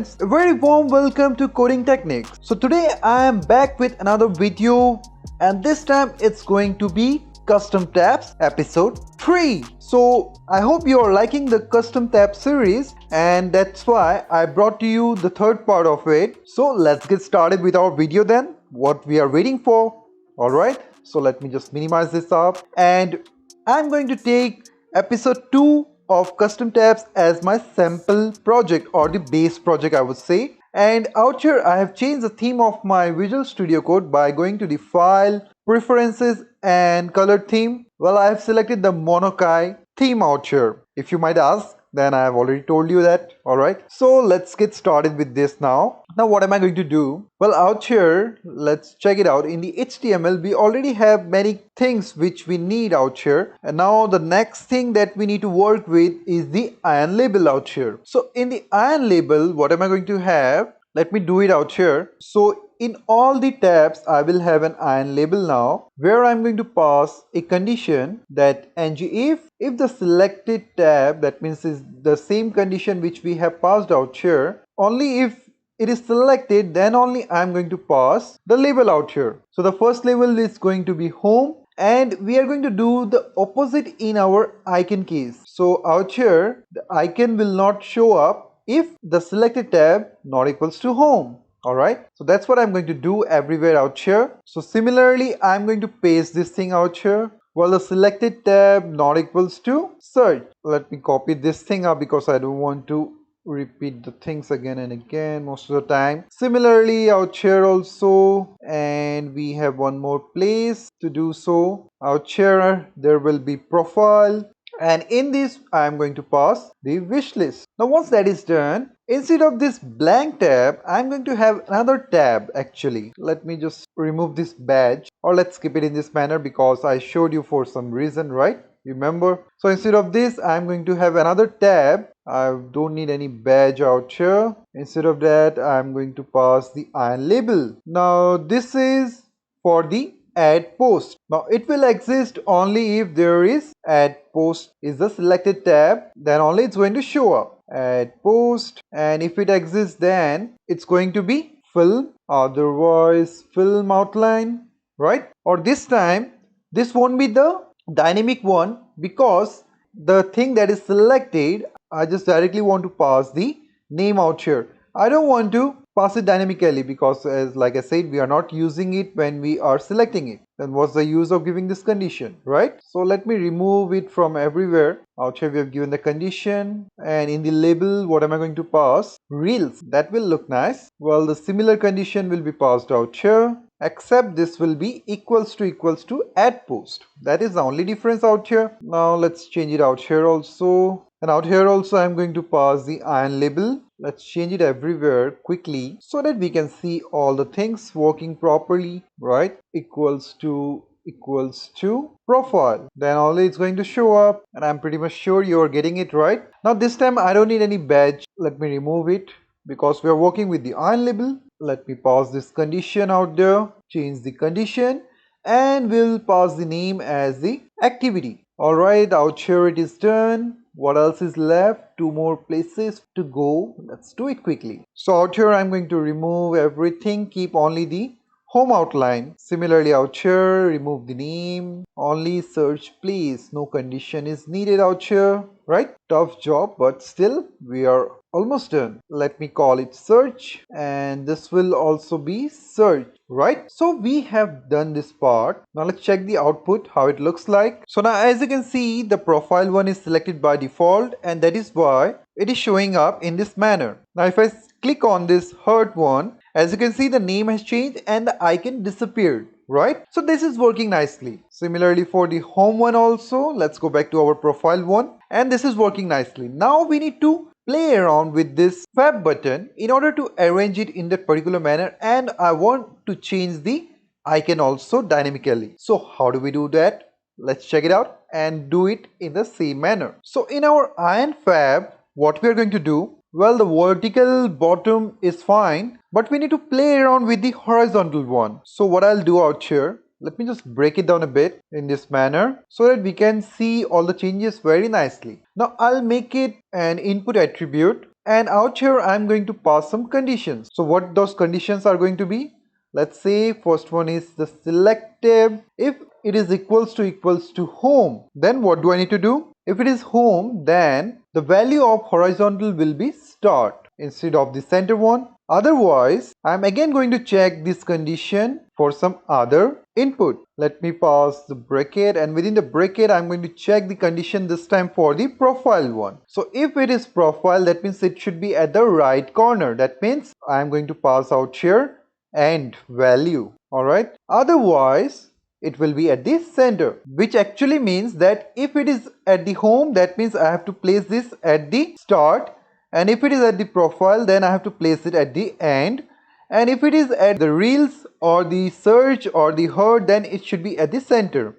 friends, a very warm welcome to Coding Techniques. So today I am back with another video, and this time it's going to be Custom Tabs episode 3. So I hope you are liking the Custom Tab series, and that's why I brought to you the third part of it. So let's get started with our video then. What we are waiting for. Alright, so let me just minimize this up, and I'm going to take episode 2 of Custom Tabs as my sample project, or the base project I would say. And out here I have changed the theme of my Visual Studio Code by going to the File, Preferences and Color Theme. Well, I have selected the Monokai theme out here. If you might ask, then I have already told you that. Alright, so let's get started with this now. Now what am I going to do? Well, out here, let's check it out. In the HTML, we already have many things which we need out here. And now the next thing that we need to work with is the ion label out here. So in the ion label, what am I going to have? Let me do it out here. So in all the tabs, I will have an ion label now, where I'm going to pass a condition that if the selected tab, that means is the same condition which we have passed out here, only if it is selected, then only I'm going to pass the label out here. So the first label is going to be home, and we are going to do the opposite in our icon case. So out here, the icon will not show up if the selected tab not equals to home. Alright, so that's what I'm going to do everywhere out here. So similarly, I'm going to paste this thing out here. Well, the selected tab not equals to search. Let me copy this thing up because I don't want to repeat the things again and again most of the time. Similarly out here also, and we have one more place to do so. Out here there will be profile, and in this I am going to pass the wish list. Now once that is done, instead of this blank tab, I'm going to have another tab actually. Let me just remove this badge, or let's skip it in this manner because I showed you for some reason, right? Remember? So instead of this, I'm going to have another tab. I don't need any badge out here. Instead of that, I'm going to pass the ion label. Now this is for the add post. Now it will exist only if there is add post is the selected tab, then only it's going to show up. Add post, and if it exists, then it's going to be film, otherwise film outline, right? Or this time this won't be the dynamic one, because the thing that is selected, I just directly want to pass the name out here. I don't want to pass it dynamically because, as like I said, we are not using it when we are selecting it. Then what's the use of giving this condition, right? So let me remove it from everywhere. Out here we have given the condition, and in the label, what am I going to pass? Reels. That will look nice. Well, the similar condition will be passed out here, except this will be equals to add post. That is the only difference out here. Now let's change it out here also. And out here also I'm going to pass the ion label. Let's change it everywhere quickly so that we can see all the things working properly, right? Equals to profile, then only it's going to show up, and I'm pretty much sure you're getting it right. Now this time I don't need any badge. Let me remove it because we are working with the ion label. Let me pass this condition out there, change the condition, and we'll pass the name as the activity. Alright, out here it is done. What else is left? 2 more places to go. Let's do it quickly. So out here I'm going to remove everything, keep only the home outline. Similarly out here, remove the name, only search please. No condition is needed out here, right? Tough job, but still we are almost done. Let me call it search, and this will also be search, right? So we have done this part. Now let's check the output, how it looks like. So now as you can see, the profile one is selected by default, and that is why it is showing up in this manner. Now if I click on this heart one, as you can see, the name has changed and the icon disappeared, right? So this is working nicely. Similarly for the home one also, let's go back to our profile one, and this is working nicely. Now we need to play around with this Fab button in order to arrange it in that particular manner, and I want to change the icon also dynamically. So how do we do that? Let's check it out and do it in the same manner. So in our ion fab, what we are going to do, well, the vertical bottom is fine, but we need to play around with the horizontal one. So what I'll do out here, let me just break it down a bit in this manner so that we can see all the changes very nicely. Now I'll make it an input attribute and out here I'm going to pass some conditions. So what those conditions are going to be? Let's say first one is the select tab. If it is equals to home, then what do I need to do? If it is home, then the value of horizontal will be start instead of the center one. Otherwise, I'm again going to check this condition for some other input. Let me pass the bracket, and within the bracket I'm going to check the condition this time for the profile one. So if it is profile, that means it should be at the right corner. That means I'm going to pass out here and value. Alright, otherwise it will be at the center, which actually means that if it is at the home, that means I have to place this at the start, and if it is at the profile, then I have to place it at the end, and if it is at the reels or the search or the herd, then it should be at the center.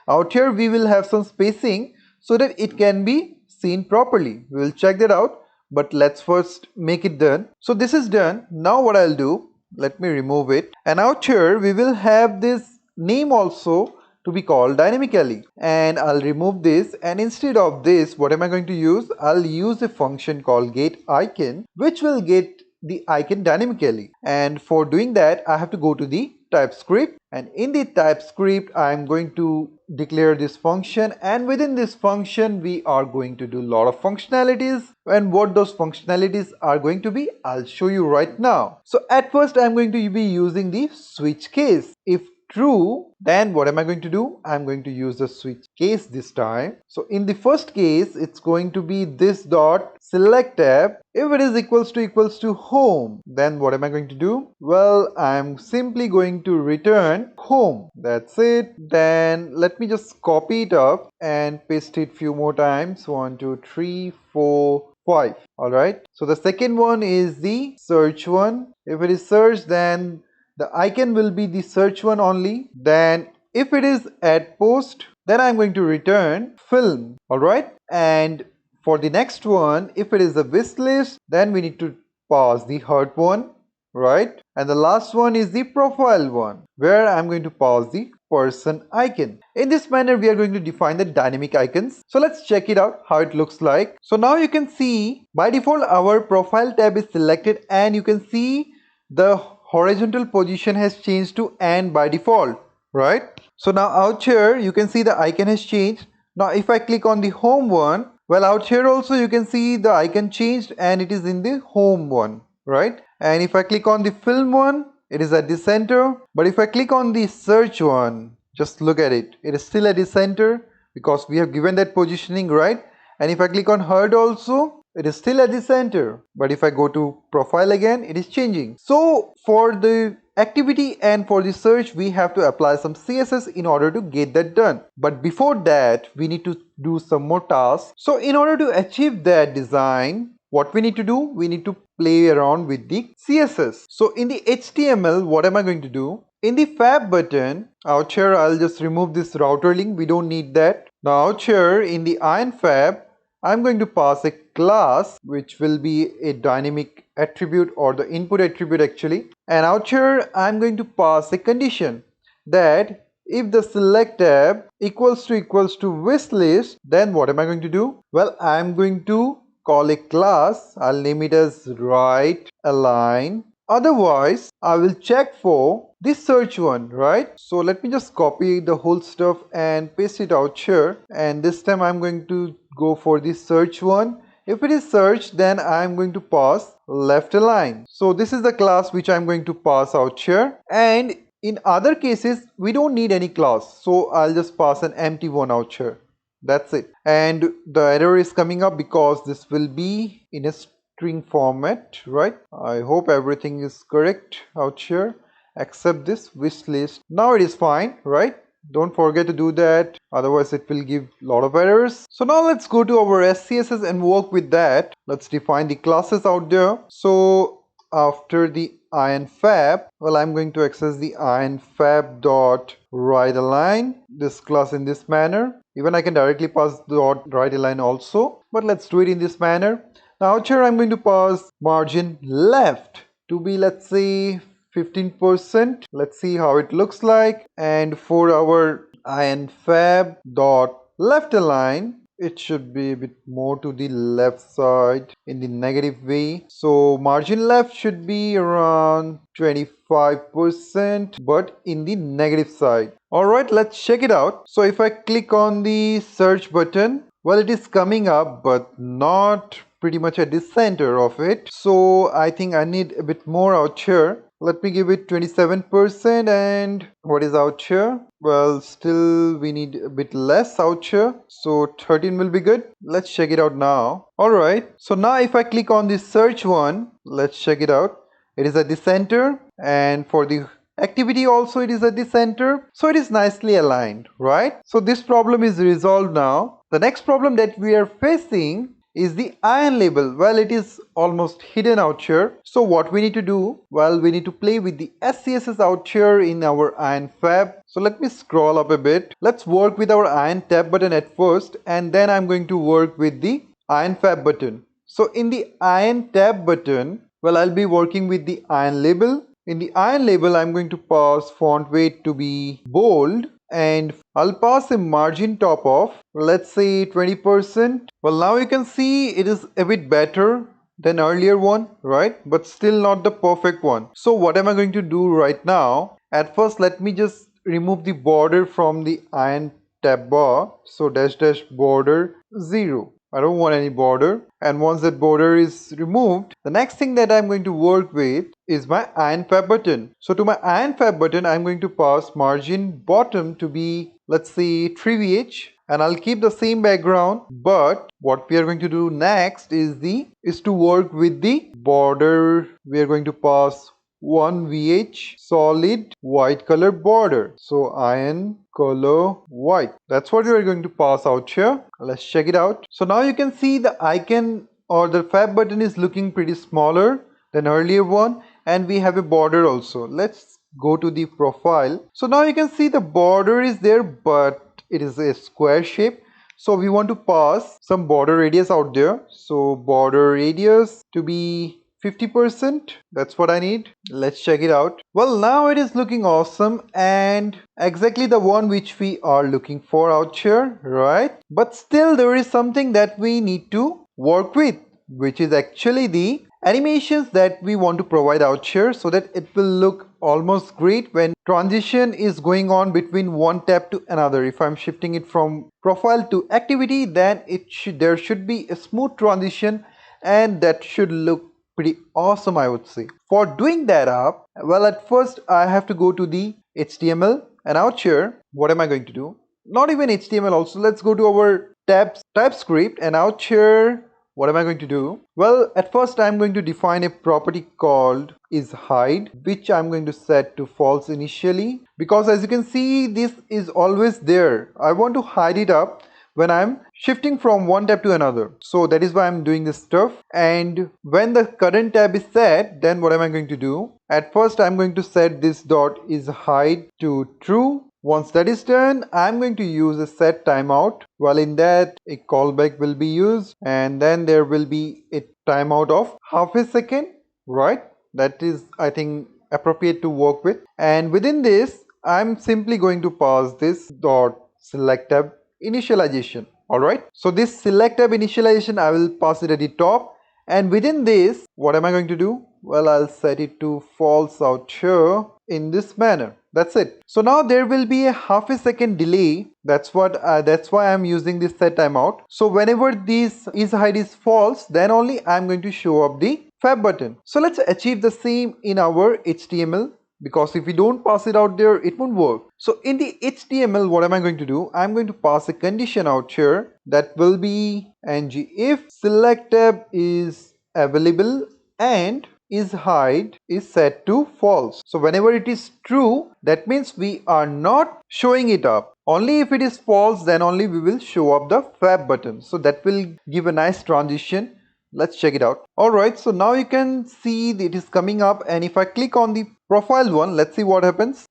Out here we will have some spacing so that it can be seen properly. We will check that out, but let's first make it done. So this is done. Now what I'll do, let me remove it, and out here we will have this name also to be called dynamically, and I'll remove this, and instead of this, what am I going to use? I'll use a function called getIcon, which will get the icon dynamically. And for doing that, I have to go to the TypeScript, and in the TypeScript I'm going to declare this function, and within this function we are going to do a lot of functionalities. And what those functionalities are going to be, I'll show you right now. So at first I'm going to be using the switch case. If true, then what am I going to do? I'm going to use the switch case this time. So in the first case, it's going to be this dot select tab. If it is equals to home, then what am I going to do? Well, I'm simply going to return home. That's it. Then let me just copy it up and paste it few more times. 1 2 3 4 5. All right. So the second one is the search one. If it is search, then the icon will be the search one only. Then if it is at post, then I'm going to return film. Alright, and for the next one, if it is a wish list, then we need to pass the heart one, right? And the last one is the profile one, where I'm going to pass the person icon. In this manner we are going to define the dynamic icons. So let's check it out how it looks like. So now you can see by default our profile tab is selected, and you can see the horizontal position has changed to and by default, right? So now out here you can see the icon has changed. Now if I click on the home one, well, out here also you can see the icon changed and it is in the home one, right? And if I click on the film one, it is at the center. But if I click on the search one, just look at it, it is still at the center because we have given that positioning, right? And if I click on herd also, it is still at the center. But if I go to profile again, it is changing. So for the activity and for the search, we have to apply some CSS in order to get that done. But before that, we need to do some more tasks. So in order to achieve that design, what we need to do? We need to play around with the CSS. So in the HTML, what am I going to do? In the Fab button, out here I'll just remove this router link. We don't need that. Now out here in the Ion Fab, I'm going to pass a class which will be a dynamic attribute or the input attribute actually. And out here I'm going to pass a condition that if the select tab equals to wish list, then what am I going to do? Well, I'm going to call a class. I'll name it as right align. Otherwise, I will check for this search one, right? So let me just copy the whole stuff and paste it out here. And this time I'm going to go for the search one. If it is search, then I'm going to pass left align. So this is the class which I'm going to pass out here. And in other cases, we don't need any class. So I'll just pass an empty one out here. That's it. And the error is coming up because this will be in a string format, right? I hope everything is correct out here except this wish list. Now it is fine, right? Don't forget to do that, otherwise it will give a lot of errors. So now let's go to our SCSS and work with that. Let's define the classes out there. So after the ion fab, well, I'm going to access the ion fab dot right align this class in this manner. Even I can directly pass dot right align also, but let's do it in this manner. Now out here I'm going to pass margin left to be, let's say, 15%. Let's see how it looks like. And for our ion fab dot left align, it should be a bit more to the left side in the negative way. So margin left should be around 25%, but in the negative side. Alright, let's check it out. So if I click on the search button, well, it is coming up, but not pretty much at the center of it. So I think I need a bit more out here. Let me give it 27%. And what is out here? Well, still we need a bit less out here. So 13 will be good. Let's check it out now. Alright, so now if I click on the search one, let's check it out. It is at the center, and for the activity also it is at the center, so it is nicely aligned, right? So this problem is resolved now. The next problem that we are facing is the ion label. Well, it is almost hidden out here. So what we need to do? Well, we need to play with the SCSS out here in our ion fab. So let me scroll up a bit. Let's work with our ion tab button at first, and then I'm going to work with the ion fab button. So in the ion tab button, well, I'll be working with the ion label. In the ion label, I'm going to pass font weight to be bold, and I'll pass a margin top of, let's say, 20%. Well, now you can see it is a bit better than earlier one, right? But still not the perfect one. So what am I going to do right now? At first, let me just remove the border from the ion tab bar. So dash dash border 0. I don't want any border, and once that border is removed, the next thing that I'm going to work with is my ion fab button. So to my ion fab button, I'm going to pass margin bottom to be, let's say, 3VH, and I'll keep the same background. But what we are going to do next is to work with the border. We are going to pass 1VH solid white color border. So iron color white. That's what we are going to pass out here. Let's check it out. So now you can see the icon or the fab button is looking pretty smaller than earlier one, and we have a border also. Let's go to the profile. So now you can see the border is there, but it is a square shape. So we want to pass some border radius out there. So border radius to be 50%. That's what I need. Let's check it out. Well, now it is looking awesome and exactly the one which we are looking for out here, right? But still there is something that we need to work with, which is actually the animations that we want to provide out here, so that it will look almost great when transition is going on between one tab to another. If I'm shifting it from profile to activity, then there should be a smooth transition, and that should look pretty awesome, I would say. For doing that up, well, at first I have to go to the HTML, and out here, what am I going to do? Not even HTML also, let's go to our TypeScript, and out here, what am I going to do? Well, at first I'm going to define a property called isHide, which I'm going to set to false initially, because as you can see, this is always there. I want to hide it up when I'm shifting from one tab to another. So that is why I'm doing this stuff. And when the current tab is set, then what am I going to do? At first I'm going to set this dot is hide to true. Once that is done, I'm going to use a set timeout. Well, in that a callback will be used, and then there will be a timeout of half a second, right? That is, I think, appropriate to work with. And within this, I'm simply going to pass this dot select tab initialization. Alright, so this select tab initialization, I will pass it at the top, and within this, what am I going to do? Well, I'll set it to false out here in this manner. That's it. So now there will be a half a second delay. That's why I'm using this set timeout. So whenever this isHide is false, then only I'm going to show up the fab button. So let's achieve the same in our HTML, because if we don't pass it out there, it won't work. So in the HTML, what am I going to do? I'm going to pass a condition out here that will be ng if select tab is available and isHide is set to false. So whenever it is true, that means we are not showing it up. Only if it is false, then only we will show up the fab button. So that will give a nice transition. Let's check it out. Alright, so now you can see it is coming up, and if I click on the profile one, let's see what happens.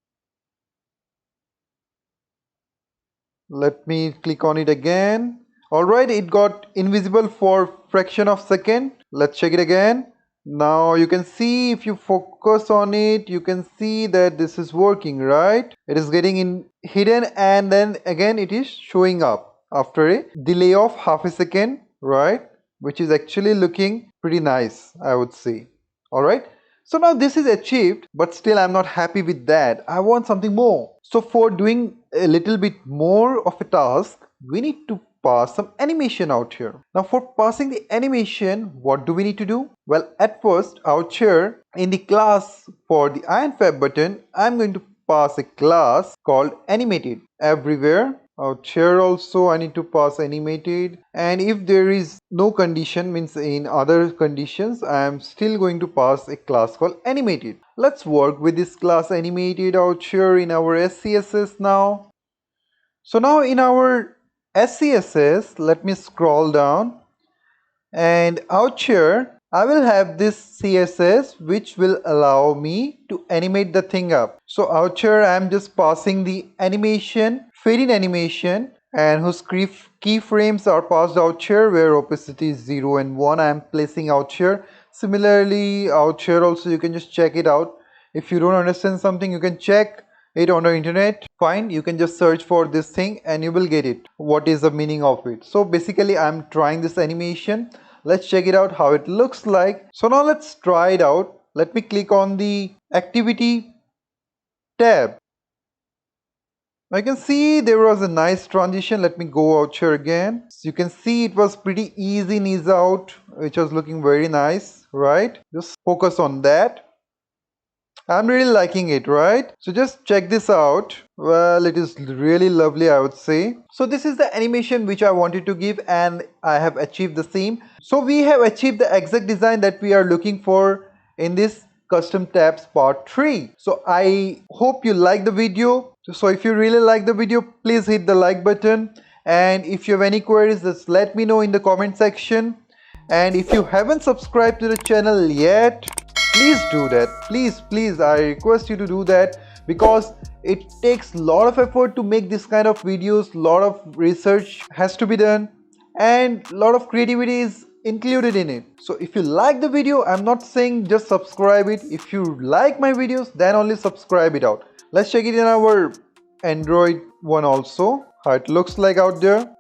Let me click on it again. Alright, it got invisible for fraction of second. Let's check it again. Now you can see, if you focus on it, you can see that this is working, right? It is getting hidden, and then again it is showing up. after a delay of half a second, right? Which is actually looking pretty nice, I would say. Alright. So now this is achieved, but still I'm not happy with that. I want something more. So for doing a little bit more of a task, we need to pass some animation out here. Now for passing the animation, what do we need to do? Well, at first out here in the class for the ion fab button, I'm going to pass a class called animated. Everywhere out here also I need to pass animated, and if there is no condition, means in other conditions, I am still going to pass a class called animated. Let's work with this class animated out here in our SCSS now. So now in our SCSS, let me scroll down, and out here I will have this CSS which will allow me to animate the thing up. So out here I am just passing the animation, fade in animation, and whose keyframes are passed out here, where opacity is 0 and 1 I am placing out here. Similarly out here also you can just check it out. If you don't understand something, you can check it on the internet. Fine, you can just search for this thing and you will get it, what is the meaning of it. So basically I'm trying this animation. Let's check it out how it looks like. So now let's try it out. Let me click on the activity tab. I can see there was a nice transition. Let me go out here again. So you can see it was pretty easy in ease out, which was looking very nice, right? Just focus on that. I'm really liking it, right? So just check this out. Well, it is really lovely, I would say. So this is the animation which I wanted to give, and I have achieved the same. So we have achieved the exact design that we are looking for in this custom tabs part 3. So I hope you like the video. So if you really like the video, please hit the like button. And if you have any queries, just let me know in the comment section. And if you haven't subscribed to the channel yet, please do that. Please, I request you to do that, because it takes a lot of effort to make this kind of videos. A lot of research has to be done, and a lot of creativity is included in it. So if you like the video, I'm not saying just subscribe it. If you like my videos, then only subscribe it out. Let's check it in our Android one also, how it looks like out there.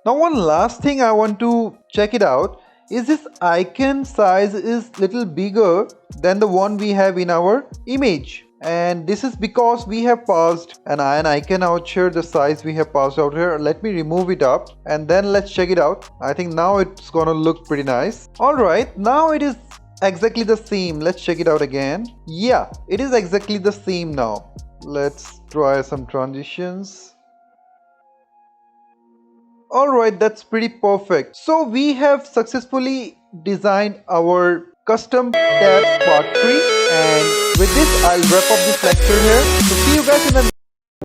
Now one last thing I want to check it out is this icon size is little bigger than the one we have in our image, and this is because we have passed an ion icon out here. The size we have passed out here, let me remove it up and then let's check it out. I think now it's gonna look pretty nice. Alright, now it is exactly the same. Let's check it out again. Yeah, it is exactly the same now. Let's try some transitions. Alright, that's pretty perfect. So we have successfully designed our custom tabs part 3, and with this I'll wrap up this lecture here. So see you guys in the